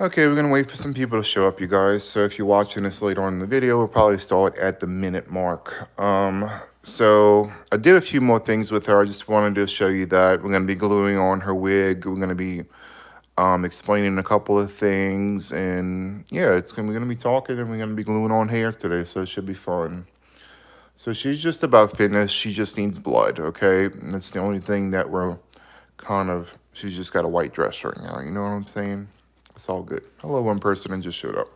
Okay, we're gonna wait for some people to show up, you guys. So if you're watching this later on in the video, we'll probably start at the minute mark. So I did a few more things with her. I just wanted to show you that we're gonna be gluing on her wig. We're gonna be explaining a couple of things, and yeah, we're gonna be talking, and we're gonna be gluing on hair today, so it should be fun. So she's just about finished. She just needs blood, okay? And that's the only thing that we're she's just got a white dress right now. You know what I'm saying? It's all good. Hello, one person and just showed up.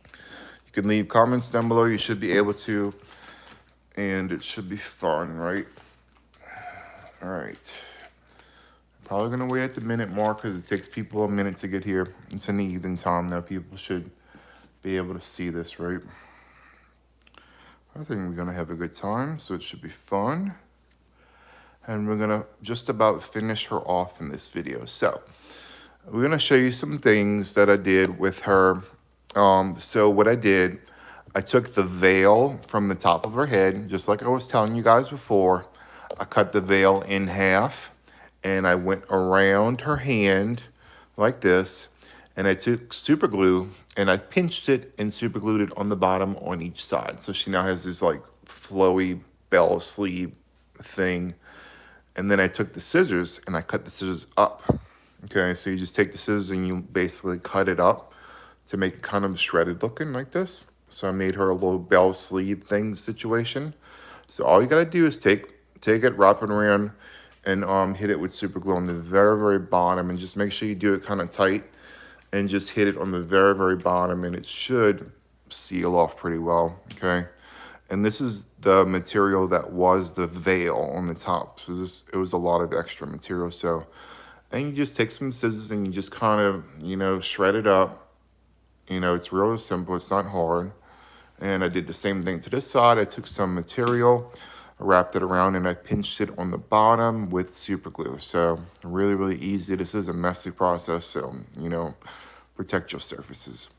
You can leave comments down below. You should be able to, and it should be fun, right? All right. Probably gonna wait at the minute mark because it takes people a minute to get here. It's in the evening time now. People should be able to see this, right? I think we're gonna have a good time, so it should be fun. And we're gonna just about finish her off in this video. So we're gonna show you some things that I did with her. So what I did, I took the veil from the top of her head, just like I was telling you guys before. I cut the veil in half and I went around her hand like this. And I took super glue and I pinched it and super glued it on the bottom on each side. So she now has this like flowy bell sleeve thing. And then I took the scissors and I cut the scissors up. Okay, so you just take the scissors and you basically cut it up to make it kind of shredded looking like this. So I made her a little bell sleeve thing situation. So all you gotta do is take it, wrap it around, and hit it with super glue on the very, very bottom, and just make sure you do it kind of tight, and just hit it on the very, very bottom, and it should seal off pretty well. Okay. And this is the material that was the veil on the top. So it was a lot of extra material. So, and you just take some scissors and you just kind of, shred it up. It's real simple. It's not hard. And I did the same thing to this side. I took some material, I wrapped it around, and I pinched it on the bottom with super glue. So really, really easy. This is a messy process. So, protect your surfaces.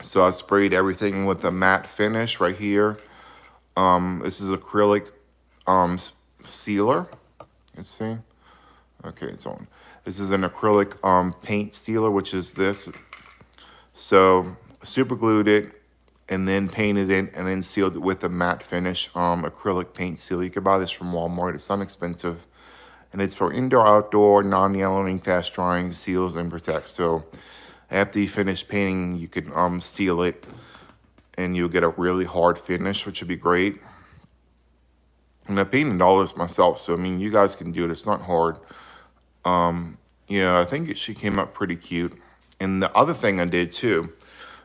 So I sprayed everything with a matte finish right here. This is acrylic sealer. Let's see. Okay, it's on. This is an acrylic paint sealer, which is this. So super glued it and then painted it and then sealed it with a matte finish acrylic paint seal. You can buy this from Walmart. It's inexpensive. And it's for indoor, outdoor, non-yellowing, fast drying, seals, and protects. So after you finish painting, you can seal it and you'll get a really hard finish, which would be great. And I painted all this myself, so I mean, you guys can do it. It's not hard. Yeah, I think she came up pretty cute. And the other thing I did too,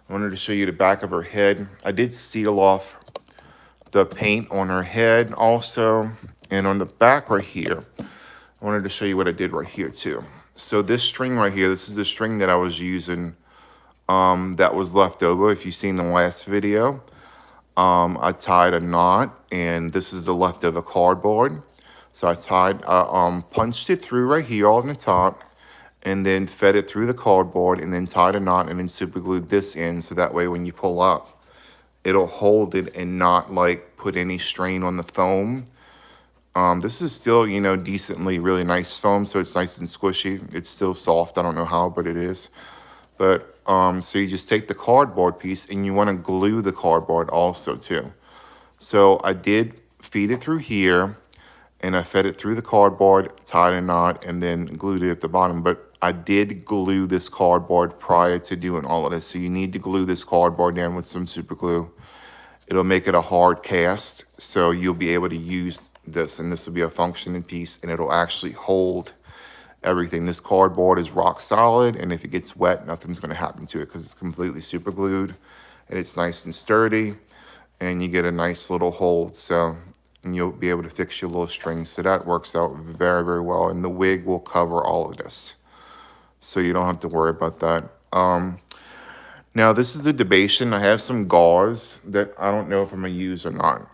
I wanted to show you the back of her head. I did seal off the paint on her head also, and on the back right here. I wanted to show you what I did right here too. So this string right here, this is the string that I was using that was left over. If you've seen the last video, I tied a knot, and this is the leftover cardboard. So I punched it through right here on the top, and then fed it through the cardboard, and then tied a knot, and then super glued this in, so that way when you pull up, it'll hold it and not like put any strain on the foam. This is still, decently really nice foam, so it's nice and squishy. It's still soft. I don't know how, but it is. But so you just take the cardboard piece and you want to glue the cardboard also too. So I did feed it through here, and I fed it through the cardboard, tied a knot, and then glued it at the bottom. But I did glue this cardboard prior to doing all of this. So you need to glue this cardboard down with some super glue. It'll make it a hard cast, so you'll be able to use this, and this will be a functioning piece, and it'll actually hold everything. This cardboard is rock solid, and if it gets wet, nothing's going to happen to it because it's completely super glued, and it's nice and sturdy, and you get a nice little hold. So, and you'll be able to fix your little strings. So that works out very, very well, and the wig will cover all of this, so you don't have to worry about that. Now, this is the debation. I have some gauze that I don't know if I'm going to use or not.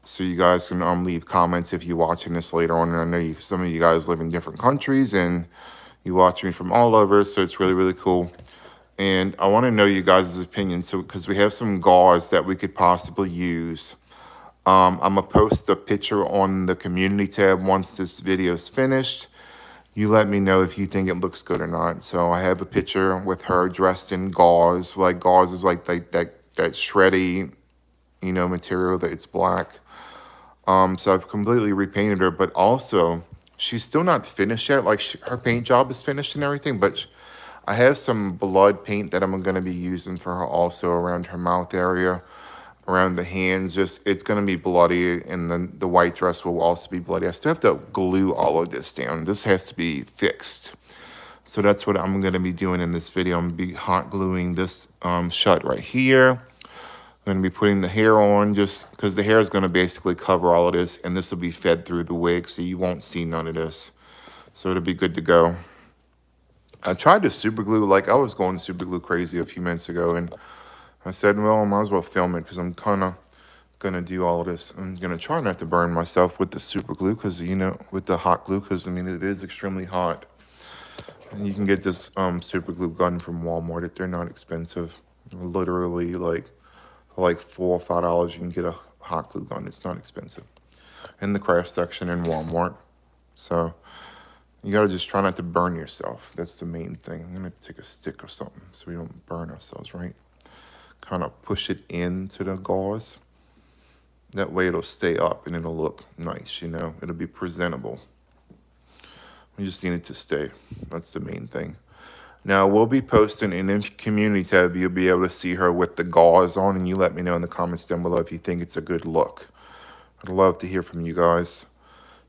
So you guys can leave comments if you're watching this later on. And I know some of you guys live in different countries and you watch me from all over, so it's really, really cool. And I want to know you guys' opinions, so because we have some gauze that we could possibly use. I'm going to post a picture on the community tab once this video is finished. You let me know if you think it looks good or not. So I have a picture with her dressed in gauze. Like gauze is like that shreddy, you know, material that it's black. So I've completely repainted her, but also she's still not finished yet. Like her paint job is finished and everything, but I have some blood paint that I'm going to be using for her also around her mouth area, around the hands. Just it's going to be bloody, and then the white dress will also be bloody. I still have to glue all of this down. This has to be fixed. So that's what I'm going to be doing in this video. I'm going to be hot gluing this shut right here. I'm going to be putting the hair on just because the hair is going to basically cover all of this, and this will be fed through the wig, so you won't see none of this. So it'll be good to go. I tried to super glue, like I was going super glue crazy a few minutes ago, and I said, well, I might as well film it because I'm kind of going to do all of this. I'm going to try not to burn myself with the super glue because, you know, with the hot glue, because, I mean, it is extremely hot. And you can get this super glue gun from Walmart. They're not expensive. Literally, like, for like $4 or $5, you can get a hot glue gun. It's not expensive. In the craft section in Walmart. So you gotta just try not to burn yourself. That's the main thing. I'm gonna take a stick or something so we don't burn ourselves, right? Kind of push it into the gauze. That way it'll stay up and it'll look nice, you know? It'll be presentable. We just need it to stay. That's the main thing. Now, we'll be posting in the community tab. You'll be able to see her with the gauze on, and you let me know in the comments down below if you think it's a good look. I'd love to hear from you guys.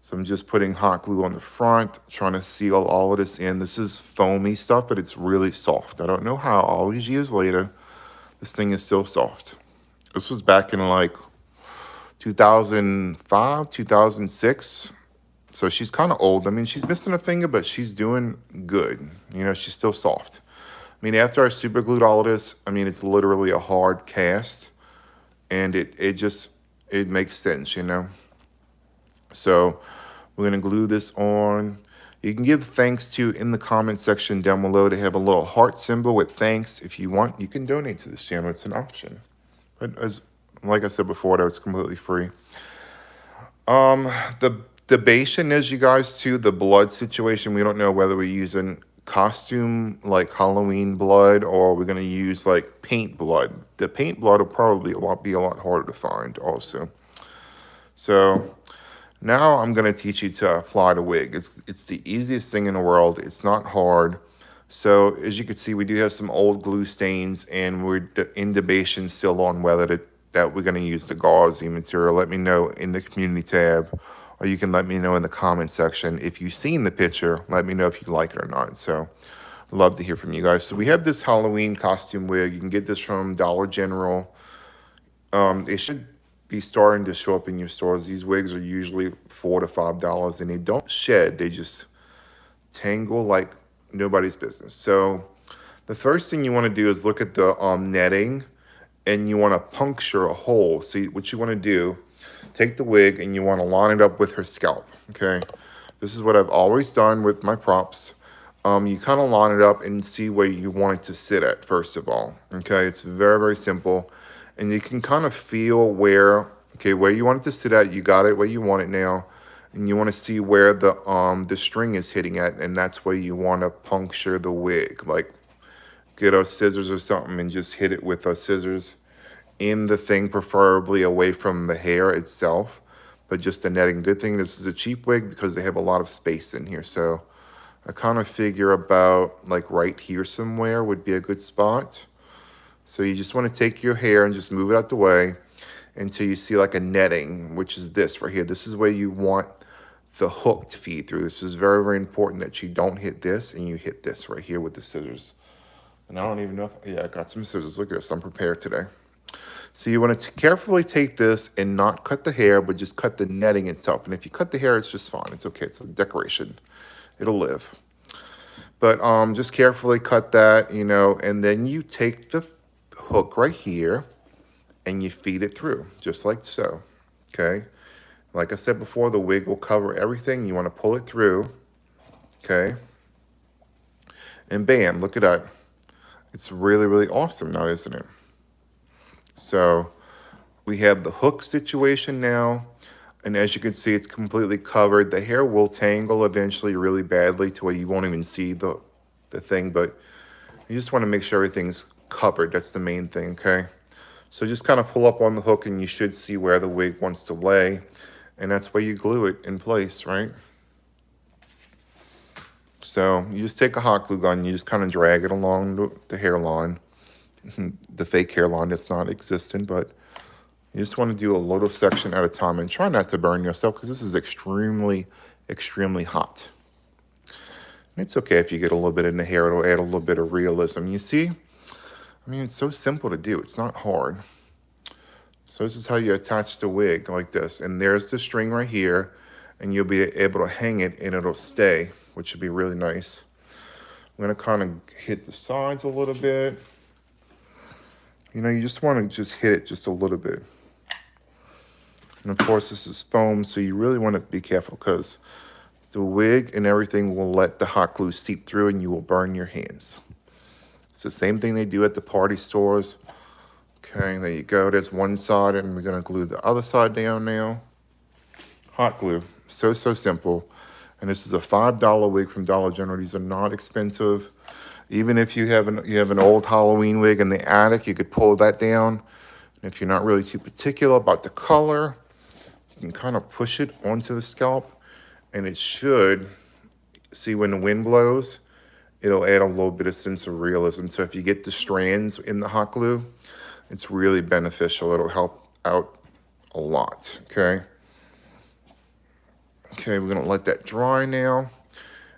So I'm just putting hot glue on the front, trying to seal all of this in. This is foamy stuff, but it's really soft. I don't know how, all these years later, this thing is still soft. This was back in like 2005, 2006. So she's kind of old. I mean, she's missing a finger, but she's doing good. You know, she's still soft. I mean, after I super glued all of this, I mean, it's literally a hard cast. And it makes sense, you know. So we're going to glue this on. You can give thanks to in the comment section down below. They have a little heart symbol with thanks. If you want, you can donate to this channel. It's an option. But like I said before, that was completely free. The debation is, you guys, too, the blood situation. We don't know whether we're using costume, like Halloween blood, or we're going to use, like, paint blood. The paint blood will probably be a lot harder to find also. So now I'm going to teach you to apply the wig. It's the easiest thing in the world. It's not hard. So as you can see, we do have some old glue stains, and we're in debation still on whether that we're going to use the gauzy material. Let me know in the community tab, or you can let me know in the comment section. If you've seen the picture, let me know if you like it or not. So I'd love to hear from you guys. So we have this Halloween costume wig. You can get this from Dollar General. It should be starting to show up in your stores. These wigs are usually $4 to $5, and they don't shed. They just tangle like nobody's business. So the first thing you want to do is look at the netting, and you want to puncture a hole. See, what you want to do, take the wig and you want to line it up with her scalp, okay? This is what I've always done with my props. You kind of line it up and see where you want it to sit at, first of all, okay? It's very, very simple. And you can kind of feel where you want it to sit at. You got it where you want it now. And you want to see where the string is hitting at, and that's where you want to puncture the wig. Like, get a scissors or something and just hit it with a scissors in the thing, preferably away from the hair itself, but just the netting. Good thing this is a cheap wig because they have a lot of space in here. So I kind of figure about like right here somewhere would be a good spot. So you just want to take your hair and just move it out the way until you see like a netting, which is this right here. This is where you want the hook to feed through. This is very, very important that you don't hit this and you hit this right here with the scissors. And I don't even know if, yeah, I got some scissors. Look at this, I'm prepared today. So you want to carefully take this and not cut the hair, but just cut the netting itself. And if you cut the hair, it's just fine. It's okay. It's a decoration. It'll live. But just carefully cut that, you know, and then you take the hook right here and you feed it through, just like so, okay? Like I said before, the wig will cover everything. You want to pull it through, okay? And bam, look at that. It's really, really awesome now, isn't it? So we have the hook situation now. And as you can see, it's completely covered. The hair will tangle eventually really badly to where you won't even see the thing, but you just want to make sure everything's covered. That's the main thing, okay? So just kind of pull up on the hook and you should see where the wig wants to lay. And that's where you glue it in place, right? So you just take a hot glue gun, you just kind of drag it along the hairline, the fake hairline that's not existent, but you just want to do a little section at a time and try not to burn yourself because this is extremely, extremely hot. And it's okay if you get a little bit in the hair, it'll add a little bit of realism. You see? I mean, it's so simple to do. It's not hard. So this is how you attach the wig like this. And there's the string right here, and you'll be able to hang it and it'll stay, which would be really nice. I'm gonna kind of hit the sides a little bit. You know, you just want to just hit it just a little bit. And of course, this is foam, so you really want to be careful because the wig and everything will let the hot glue seep through and you will burn your hands. It's the same thing they do at the party stores. Okay, there you go. There's one side, and we're going to glue the other side down now. Hot glue. So simple. And this is a $5 wig from Dollar General. These are not expensive. Even if you have an old Halloween wig in the attic, you could pull that down. And if you're not really too particular about the color, you can kind of push it onto the scalp, and it should, see when the wind blows, it'll add a little bit of sense of realism. So if you get the strands in the hot glue, it's really beneficial. It'll help out a lot, okay? Okay, we're gonna let that dry now.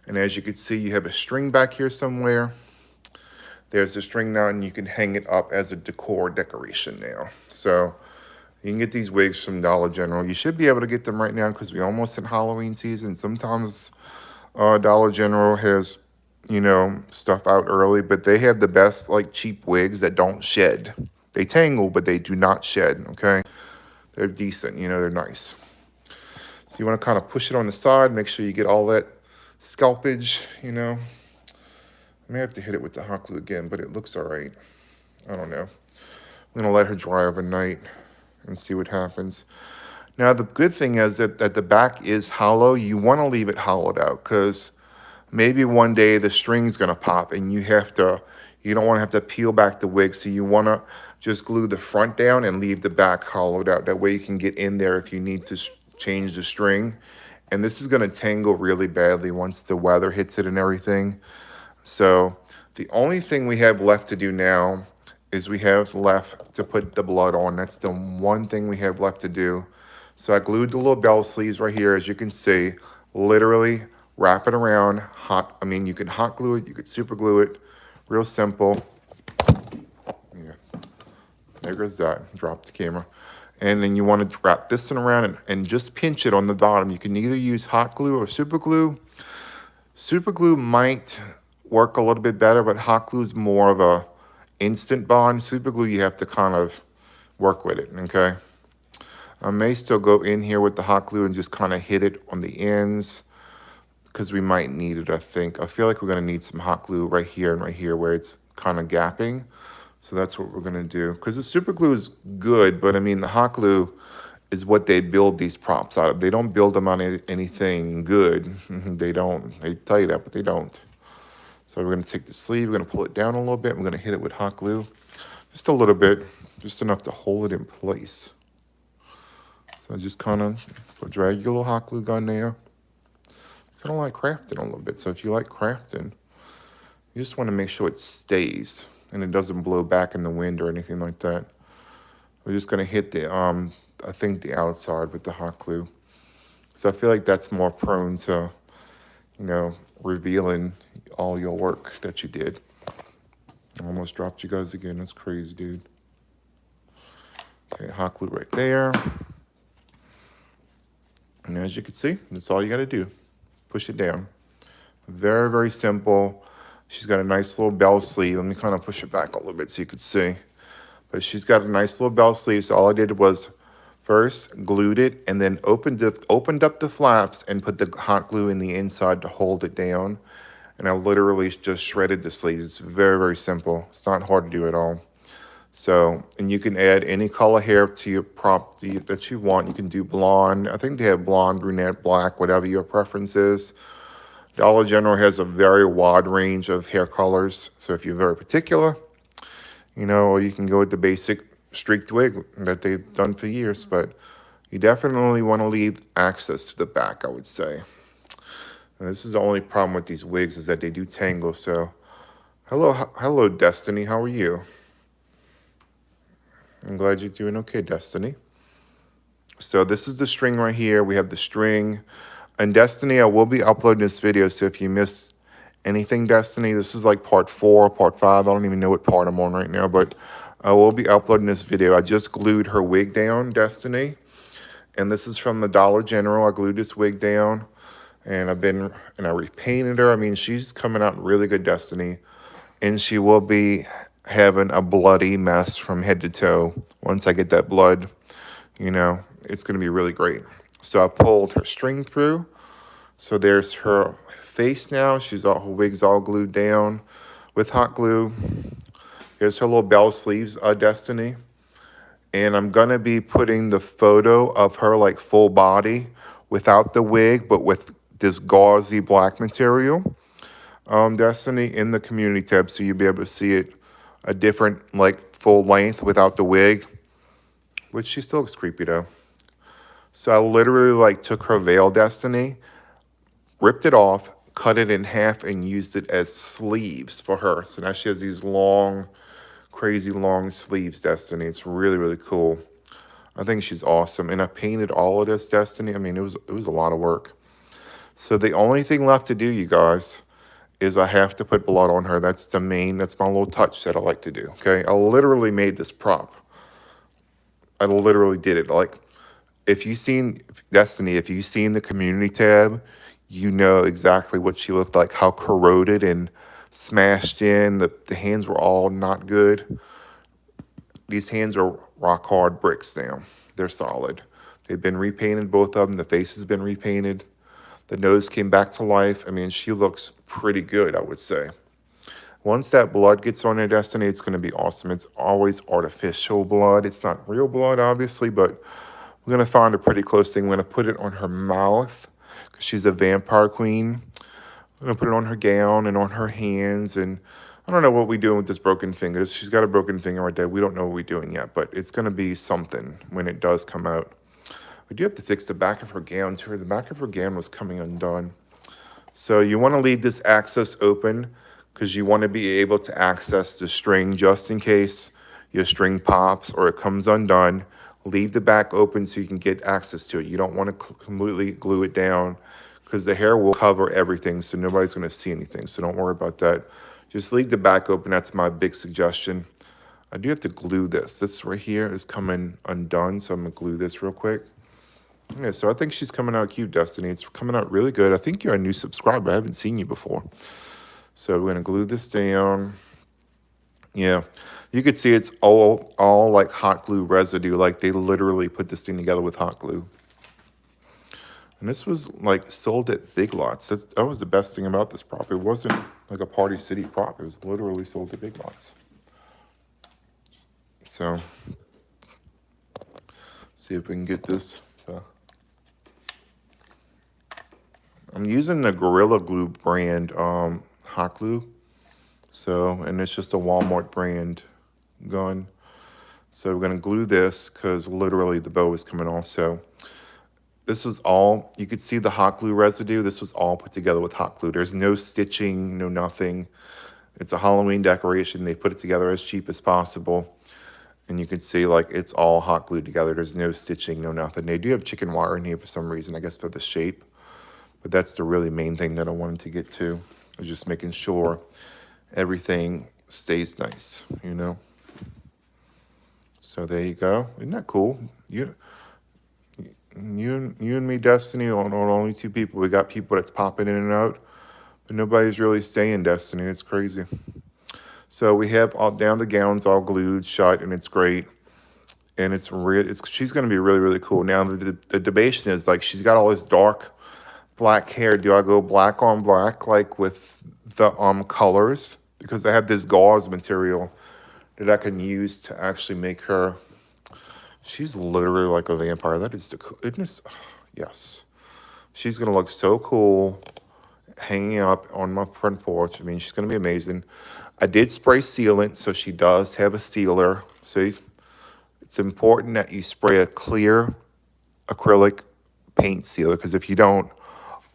And as you can see, you have a string back here somewhere. There's a string now, and you can hang it up as a decoration now. So you can get these wigs from Dollar General. You should be able to get them right now because we're almost in Halloween season. Sometimes Dollar General has, you know, stuff out early, but they have the best, like, cheap wigs that don't shed. They tangle, but they do not shed, okay? They're decent, you know, they're nice. So you want to kind of push it on the side, make sure you get all that scalpage, you know. I may have to hit it with the hot glue again, but it looks all right. I don't know. I'm going to let her dry overnight and see what happens. Now, the good thing is that the back is hollow. You want to leave it hollowed out because maybe one day the string's going to pop and you don't want to have to peel back the wig. So you want to just glue the front down and leave the back hollowed out. That way you can get in there if you need to change the string. And this is going to tangle really badly once the weather hits it and everything. So the only thing we have left to do now is we have left to put the blood on. That's the one thing we have left to do. So I glued the little bell sleeves right here, as you can see. Literally wrap it around. You can hot glue it, you could super glue it. Real simple. Yeah, there goes that. Drop the camera. And then you want to wrap this one around and just pinch it on the bottom. You can either use hot glue or super glue. Super glue might work a little bit better, but hot glue is more of a instant bond. Super glue, you have to kind of work with it, okay? I may still go in here with the hot glue and just kind of hit it on the ends because we might need it, I think. I feel like we're going to need some hot glue right here and right here where it's kind of gapping. So that's what we're going to do. Because the super glue is good, but I mean, the hot glue is what they build these props out of. They don't build them on anything good. They don't. They tell you that, but they don't. So we're going to take the sleeve, we're going to pull it down a little bit, we're going to hit it with hot glue. Just a little bit, just enough to hold it in place. So just kind of drag your little hot glue gun there. Kind of like crafting a little bit. So if you like crafting, you just want to make sure it stays and it doesn't blow back in the wind or anything like that. We're just going to hit the, I think the outside with the hot glue. So I feel like that's more prone to, you know, revealing all your work that you did. I almost dropped you guys again. That's crazy, dude. Okay, hot glue right there. And as you can see, that's all you got to do. Push it down. Very, very simple. She's got a nice little bell sleeve. Let me kind of push it back a little bit so you could see. But she's got a nice little bell sleeve. So all I did was first glued it and then opened up the flaps and put the hot glue in the inside to hold it down. And I literally just shredded the sleeves. It's very, very simple. It's not hard to do at all. So, and you can add any color hair to your prop that you want. You can do blonde. I think they have blonde, brunette, black, whatever your preference is. Dollar General has a very wide range of hair colors. So if you're very particular, you know, or you can go with the basic streaked wig that they've done for years. But you definitely want to leave access to the back, I would say. And this is the only problem with these wigs is that they do tangle. So, hello, Destiny. How are you? I'm glad you're doing okay, Destiny. So this is the string right here. We have the string. And Destiny, I will be uploading this video. So if you missed anything, Destiny, this is like part 4, part 5. I don't even know what part I'm on right now, but I will be uploading this video. I just glued her wig down, Destiny. And this is from the Dollar General. I glued this wig down and I repainted her. I mean, she's coming out really good, Destiny. And she will be having a bloody mess from head to toe. Once I get that blood, you know, it's going to be really great. So I pulled her string through. So there's her face now. Her wig's all glued down with hot glue. Here's her little bell sleeves, Destiny. And I'm going to be putting the photo of her like full body without the wig, but with this gauzy black material, Destiny, in the community tab. So you'll be able to see it a different, like full length without the wig, which she still looks creepy though. So I literally like took her veil, Destiny, ripped it off, cut it in half, and used it as sleeves for her. So now she has these long, crazy long sleeves, Destiny. It's really, really cool. I think she's awesome. And I painted all of this, Destiny. I mean, it was a lot of work. So the only thing left to do, you guys, is I have to put blood on her. That's my little touch that I like to do, okay? I literally made this prop. I literally did it. Like, if you've seen the community tab, you know exactly what she looked like, how corroded and smashed in. The hands were all not good. These hands are rock hard bricks now. They're solid. They've been repainted, both of them. The face has been repainted. The nose came back to life. I mean, she looks pretty good, I would say. Once that blood gets on her, Destiny, it's going to be awesome. It's always artificial blood. It's not real blood, obviously, but we're going to find a pretty close thing. We're going to put it on her mouth because she's a vampire queen. We're going to put it on her gown and on her hands. And I don't know what we're doing with this broken finger. She's got a broken finger right there. We don't know what we're doing yet, but it's going to be something when it does come out. We do have to fix the back of her gown too. The back of her gown was coming undone. So you want to leave this access open because you want to be able to access the string just in case your string pops or it comes undone. Leave the back open so you can get access to it. You don't want to completely glue it down because the hair will cover everything, so nobody's going to see anything. So don't worry about that. Just leave the back open. That's my big suggestion. I do have to glue this. This right here is coming undone, so I'm going to glue this real quick. Yeah, so I think she's coming out cute, Destiny. It's coming out really good. I think you're a new subscriber. I haven't seen you before. So we're going to glue this down. Yeah, you could see it's all like hot glue residue. Like they literally put this thing together with hot glue. And this was like sold at Big Lots. That was the best thing about this prop. It wasn't like a Party City prop. It was literally sold at Big Lots. So, see if we can get this to... I'm using the Gorilla Glue brand hot glue. So, and it's just a Walmart brand gun. So we're gonna glue this because literally the bow is coming off. So this was all, you could see the hot glue residue. This was all put together with hot glue. There's no stitching, no nothing. It's a Halloween decoration. They put it together as cheap as possible. And you can see like it's all hot glued together. There's no stitching, no nothing. They do have chicken wire in here for some reason, I guess for the shape. But that's the really main thing that I wanted to get to. Was just making sure everything stays nice, you know? So there you go. Isn't that cool? You and me, Destiny, are only two people. We got people that's popping in and out, but nobody's really staying, Destiny. It's crazy. So we have all down the gowns all glued shut, and it's great. And she's going to be really, really cool. Now the debate is like she's got all this dark black hair. Do I go black on black like with the colors? Because I have this gauze material that I can use to actually make her. She's literally like a vampire. That is the coolness. Yes. She's going to look so cool hanging up on my front porch. I mean, she's going to be amazing. I did spray sealant, so she does have a sealer. See, it's important that you spray a clear acrylic paint sealer, because if you don't,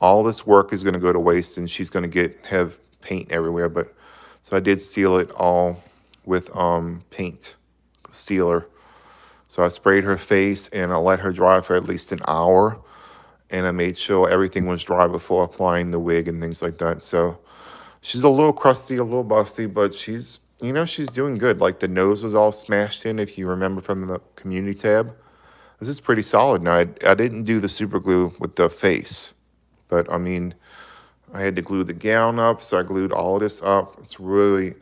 all this work is going to go to waste and she's going to have paint everywhere. But so I did seal it all with paint sealer. So I sprayed her face and I let her dry for at least an hour, and I made sure everything was dry before applying the wig and things like that. So she's a little crusty, a little busty, but she's, she's doing good. Like the nose was all smashed in, if you remember from the community tab. This is pretty solid. Now, I didn't do the super glue with the face, but I mean, I had to glue the gown up, so I glued all of this up. It's really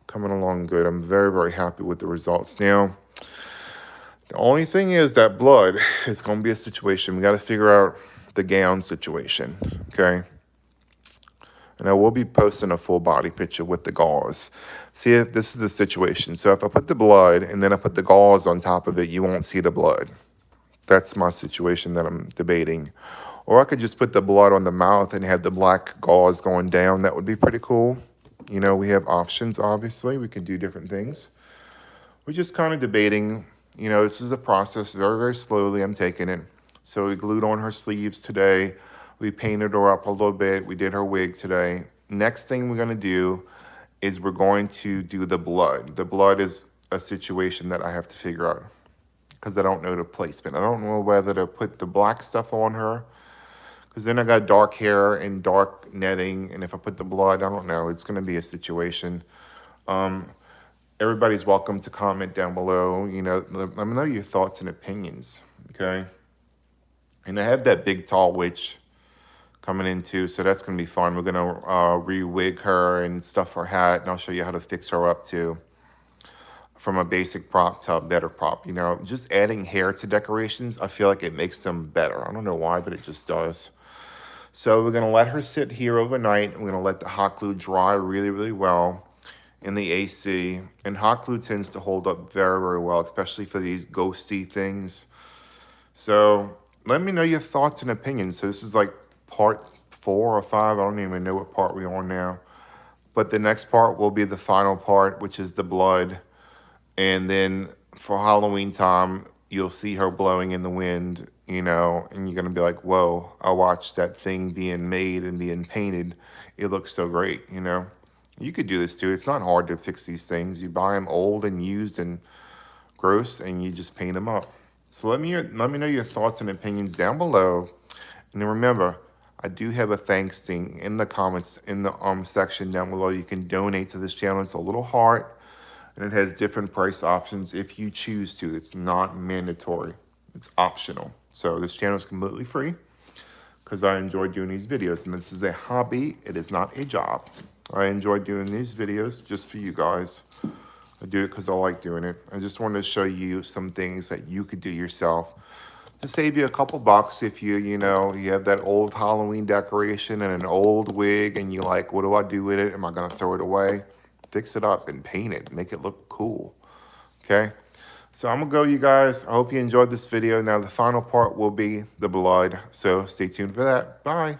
coming along good. I'm very, very happy with the results. Now, the only thing is that blood is going to be a situation. We got to figure out the gown situation, okay? And I will be posting a full body picture with the gauze. See if this is the situation. So if I put the blood and then I put the gauze on top of it, you won't see the blood. That's my situation that I'm debating. Or I could just put the blood on the mouth and have the black gauze going down. That would be pretty cool. We have options, obviously. We can do different things. We're just kind of debating. This is a process. Very, very slowly I'm taking it. So we glued on her sleeves today. We painted her up a little bit. We did her wig today. Next thing we're going to do is we're going to do the blood. The blood is a situation that I have to figure out because I don't know the placement. I don't know whether to put the black stuff on her, because then I got dark hair and dark netting. And if I put the blood, I don't know. It's going to be a situation. Everybody's welcome to comment down below. Let me know your thoughts and opinions, okay? And I have that big tall witch coming in too, so that's going to be fun. We're going to re-wig her and stuff her hat, and I'll show you how to fix her up too. From a basic prop to a better prop. Just adding hair to decorations, I feel like it makes them better. I don't know why, but it just does. So we're going to let her sit here overnight. I'm going to let the hot glue dry really, really well in the AC. And hot glue tends to hold up very, very well, especially for these ghosty things. So let me know your thoughts and opinions. So this is like part 4 or 5. I don't even know what part we're on now. But the next part will be the final part, which is the blood. And then for Halloween time, you'll see her blowing in the wind, and you're going to be like, whoa, I watched that thing being made and being painted. It looks so great, You could do this too. It's not hard to fix these things. You buy them old and used and gross, and you just paint them up. So let me know your thoughts and opinions down below. And then remember, I do have a thanks thing in the comments, in the section down below. You can donate to this channel. It's a little heart, and it has different price options if you choose to. It's not mandatory. It's optional. So this channel is completely free because I enjoy doing these videos. And this is a hobby. It is not a job. I enjoy doing these videos just for you guys. I do it because I like doing it. I just wanted to show you some things that you could do yourself to save you a couple bucks if you have that old Halloween decoration and an old wig and you're like, what do I do with it? Am I going to throw it away? Fix it up and paint it. Make it look cool. Okay? So I'm going to go, you guys. I hope you enjoyed this video. Now the final part will be the blood. So stay tuned for that. Bye.